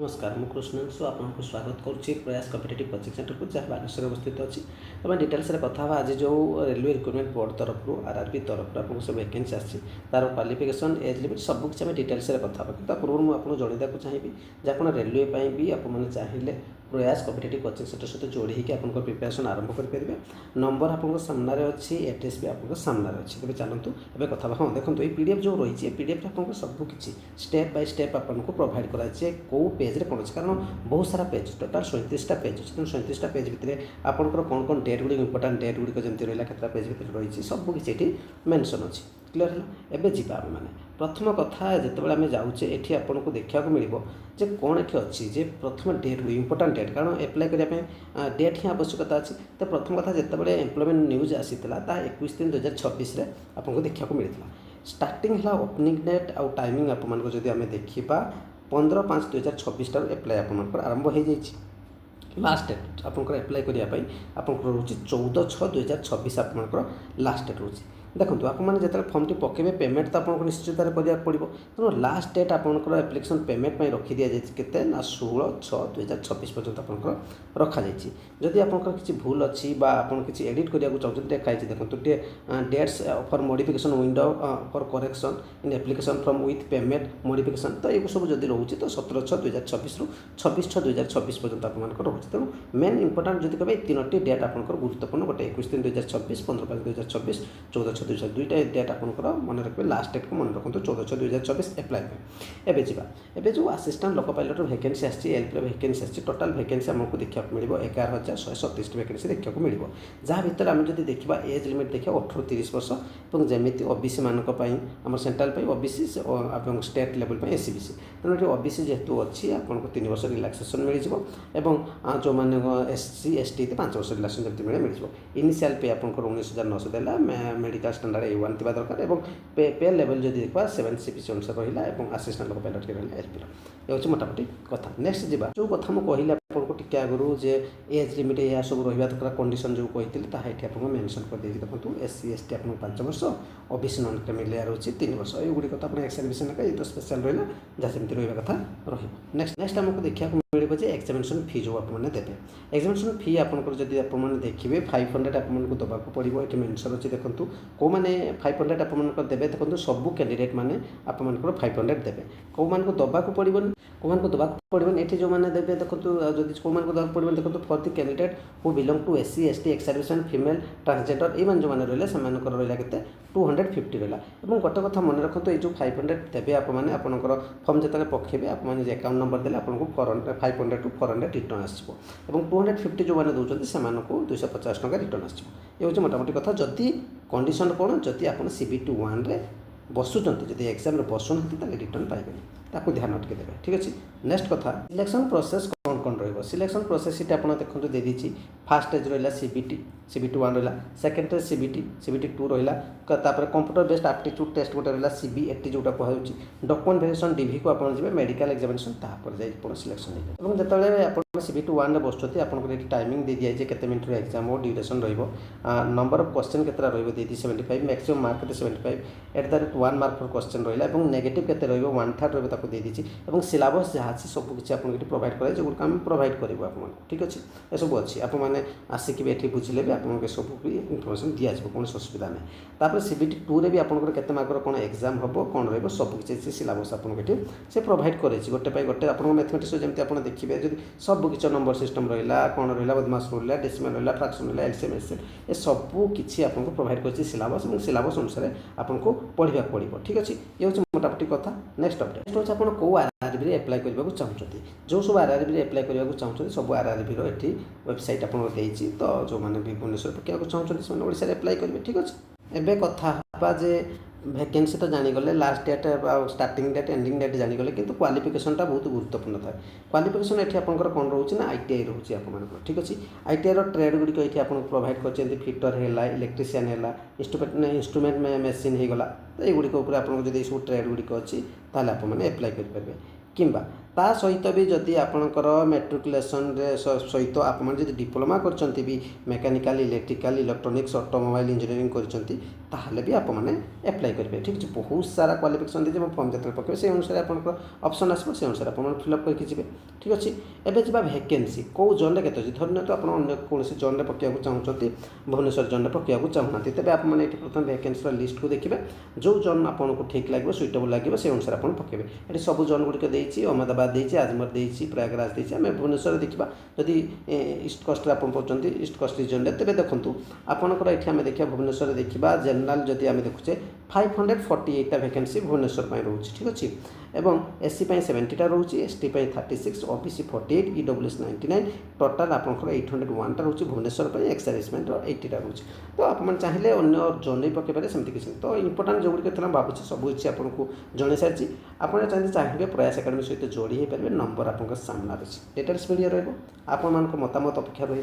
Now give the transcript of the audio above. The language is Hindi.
नमस्कार मु कृष्णांशु आपको स्वागत करुच्ची प्रयास कॉम्पिटिटिव कोचिंग सेंटर को जहाँ बालेश्वर अवस्थित अच्छी तो डिटेल्स कथा आज जो रेलवे रिक्रुटमेंट बोर्ड तरफ आरआरबी तरफ आपको सब वैकेंसी आसी तार क्वालिफिकेशन एज लिमिट सब किसी आम डिटेल्स कथा कि पूर्व मुझे जनवाक चाहिए जहाँ आप रेलवे भी आपने चाहिए प्रयास कॉम्पिटिटिव कोचिंग सेंटर सहित जोड़ी होकर आप प्रिपेरेसन आरंभ करेंगे नंबर आपको सामने अच्छी एड्रेस भी आपको सामने अच्छी तेज चलतु ए कथा हाँ देखो ये पीडीएफ जो रही है पीडीएफ आपको सबकि स्टेप बाय स्टेप आपको प्रोवाइड कराए कौ पेज कौन अच्छे कारण बहुत सारा पेज टोटाल 37टा पेज अच्छे तेनाली 37टा पेज भितर आपंकर कौन कौन डेट गुड़ इंपोर्टाट डेट गुड़िक जमी रहा केतटा पेज भितर रही सबकि ये मेनसन अच्छी क्लीयर है एवं जावा आम मैंने प्रथम कथा जिते आम जाऊे ये आपको देखा मिल जे कौन ये अच्छी जे प्रथम डेट गुड़ी इंपोर्टाट डेट कारण एप्लाय करने डेट ही आवश्यकता अच्छी तो प्रथम कथा जिते एम्प्लॉयमेंट न्यूज आसी 21/3/2026 आपको देखा मिलता स्टार्टिंग है ओपनिंग डेट आउ टाइमिंग आपको जब आम देखा 15/5/2026 एप्लाय आप आरंभ हो जाए लास्ट डेट आपंकर एप्लाय करने आपंकर रोचे 14/6/2026 आपंकर लास्ट डेट रोचे देखो आपने जो फर्म पकेबे पेमेंट तो आपको निश्चित करा पड़ो तेणु लास्ट डेट आपंकर एप्लिकेशन पेमेंट रखी दि जाए के 16/6/2026 पर्यटन आपंकर रखा जदि आपंकर किसी भूल अच्छी आप किसी एडिट करने चाहते देखाई देखो dates for modification window for correction in application from with payment modification तो ये सब जब रोचे तो 17/6/2026 रु 26/6/2026 पर्यटन आपंकर रोचे तेणु मेन इंपोर्टाट जब कहे 3टी डेट आपंकर गुरुत्वपूर्ण गोटे 21/3/2026 15/5/2026 14/6/2026 दुईटा डेट आपंकर मन रखिए लास्ट डेट को मन रखते 14/6/2026 एप्लाय एवं जावा जो आसिस्टांट लोको पायलट वैकेंसी आसी एलपी वैकेंसी आसी टोटाल वैकेंसी आमको देखा मिल 11,137 वैकेंसी देखा मिल जहाँ भर आम जब देखा एज लिमिट देखा 18-30 वर्ष और जमी ओबीसी मानी आम सेंट्राल ओबीसी और स्टेट लेवल एससीबीसी तेणु ये ओबीसी जेहेतु अच्छी आपको 3 वर्ष रिलैक्सेशन मिल जो मैंने एससी एसटी 5 वर्ष रिलैक्सेशन जब मिल इनिशियल पे आपंकर 19,900 देला मेडिकल स्टैंडर्ड A1 थी दरकार और पे लेवल जब देखा 7 CPC अनुसार रहा और आसिस्टांट लोको पायलट के रहा एलपी ये हूँ मोटामोटी कथा नेक्स्ट जा जो कथा मुझे कहली आपको टी आगु जे एज लिमिट यह सब रहा दरकार कंडीशन जो कही आपको मेनसन कर देखिए देखो SC ST आपको 5 वर्ष ओबीसी नॉन क्रिमिनल रोचे 3 वर्ष ये गुड़ी तो अपना एक्सर्विशन का ये तो स्पेशल रहा जहाँ सेमती रहा कथा नेक्स्ट आमको देखा मिले जे एक्जामिनेशन फी जो आपने देते एक्जामिनेशन फी आपंकर जब आपने देखिए 500 आपको दबाक पड़ो ये मेनसन अच्छे देखो कौ मैंने 500 आपको देवे देखो सब कैंडिडेट मैंने आपको 500 देवे कौ मान को दबाक पड़ोनी कौन को दबाक पड़ोनी ये जो मैंने देवे देखो जब कौन को दबाक पड़ोनी देखो for the candidate who belong to SC ST ex servicemen female transgender ये जो मैंने रहा से रहा के 250 रहा और गोटे कथा मन रखते ये 500 देवे आपने आपंकर फर्म जो पकेबे आपने अकाउंट नंबर देते आपको 500 to 400 रिटर्न आसो 250 जो मैंने दौरान से 250 टका रिटर्न आसो ये मोटामोटी कथा जदि कंडीशन कौन जदि आप CBT 1 रे बसुँच जब एग्जाम बसुना रिटर्न पाइबे ताकू ध्यान टिके देवे ठीक अच्छे नेक्स्ट कथा सिलेक्शन प्रोसेस कौन कौन रहा सिलेक्शन प्रोसेस ये आप देखते दे दीजिए फास्ट स्टेज रहा CBT 1 रहा सेकेंड स्टेज CBT 2 रहा कंप्यूटर बेस्ड एप्टीट्यूड टेस्ट गोटे रहा CBAT जोटा कहुच्छी डॉक्यूमेंट वेरिफिकेशन DV को आप मेडिकल एग्जामिनेशन तापर जाए सिलेक्शन हो जिते आप CBT 1 बसुँच आपको ये टाइमिंग दे दिए केते मिनट एग्जाम हो ड्यूरेशन नंबर ऑफ क्वेश्चन केतटा रही 75 मैक्सिमम मार्क के 75 @ 1 मार्क फॉर क्वेश्चन रहा और नेगेटिव केते रही 1/3 रही दे दीजिए और सिलेबस जहाँ अच्छी सबकि आपको प्रोवाइड कराए जो आम प्रोवाइड करूँ आपको ठीक अच्छे ये सब अच्छी आपने आसिक भी बुझे भी आपको सब भी इनफर्मेशन दि जाए कौन असुविधा नहीं तापर CBT 2 भी आपंकर केते मार्कर कौन एग्जाम हम कौन रही सबकि सिलेबस आपको से प्रोवाइड करे गोटे गोटे आप मैथमेटिक्स जमी आप देखिए जब सबकि नंबर सिस्टम रहा कौन रहा बदमाश रहा डेसिमल रहा फ्रैक्शन रहा LCM SCM ये सबकि आपको प्रोवाइड कर सिलेबस और सिलेबस अनुसार आपको पढ़ा पड़ो ठीक अच्छे ये हूँ मोटामोटी कथा नेक्स्ट अपडेट नेक्स्ट हूँ कौ आरआरबी रे अप्लाई करने को चाहते जो सब आरआरबी रे अप्लाई करने को चाहते सब आरआरबी रो एठी वेबसाइट आपको देती तो जो मैंने भी भुवनेश्वर पकेवा चाहते से ओडिशा रे अप्लाई करेंगे ठीक अच्छे एबे कथा जे वैकेंसी तो जानीगले last date starting date ending date जानीगले किंतु क्वालिफिकेशनटा बहुत गुरुत्वपूर्ण था क्वालिफिकेशन ये आपंकर कौन रोचे ना ITI रोचे आप ठीक अच्छे ITI रो ट्रेड गुड़िक ये आपको प्रोवाइड कर फिटर है इलेक्ट्रीशियन है इंस्ट्रूमेंट मेसीन हो गला तो ये गुड़िक आपको जब सब ट्रेड गुड़िक अच्छी आपने एप्लाई करेंगे किंबा ता सहित भी जदि आपणकर मेट्रिकुलेसन सहित आप डिप्लोमा कर mechanical electrical electronics automobile engineering कर ताहले भी आपने एप्लाई करेंगे। ठीक है, बहुत सारा क्वालिफिकेशन दीजिए फॉर्म जो पकेबे से अनुसार आपंकर ऑप्शन आसो से अनुसार आप फिलअप करके जी। ठीक अच्छे एवं जा वैकेंसी कौ जोन के धरन तो आप कौन जोन में पकड़ा चाहते भुवनेश्वर जोन में पकड़ा चाहूना तेज आपने प्रथम वैकेंसी लिस्ट को देखिए जो जोन आपको ठीक लगे सुइटेबल लगे से अनुसार आप पकेबे। ये सब जोन गुड़िक देती अहमदाबाद देती आजमर देती प्रयागराज देती आम भुवनेश्वर देखा जदि ईस्ट कोस्ट आप पहुँचते ईस्ट कोस्ट रिजन में तेज देखूँ आपंकर ये आम देखा भुवनेश्वर देखा जनरल जदि आम देखुचे 548 वैकेंसी भुवनेश्वर रोचे। ठीक अच्छे एवं एससी 70टा रोचे एसटी 36 ओबीसी 48 ईडब्ल्यूएस 99 टोटाल आपंकर 801टा रोचे भुवनेश्वर एक्स सर्विसमेंट 80टा रोचे। तो आप चाहिए अन्य जोन पकई पारे सेमती किसी तो इंपोर्टाट जो गुड़िक भावुँ सब किसी आपको जन सारी आप चाहिए प्रयास एकेडमी सहित जोड़ी हो पारे नंबर आप सामने अच्छे डिटेल्स वीडियो रहा मतामत अपेक्षा रही।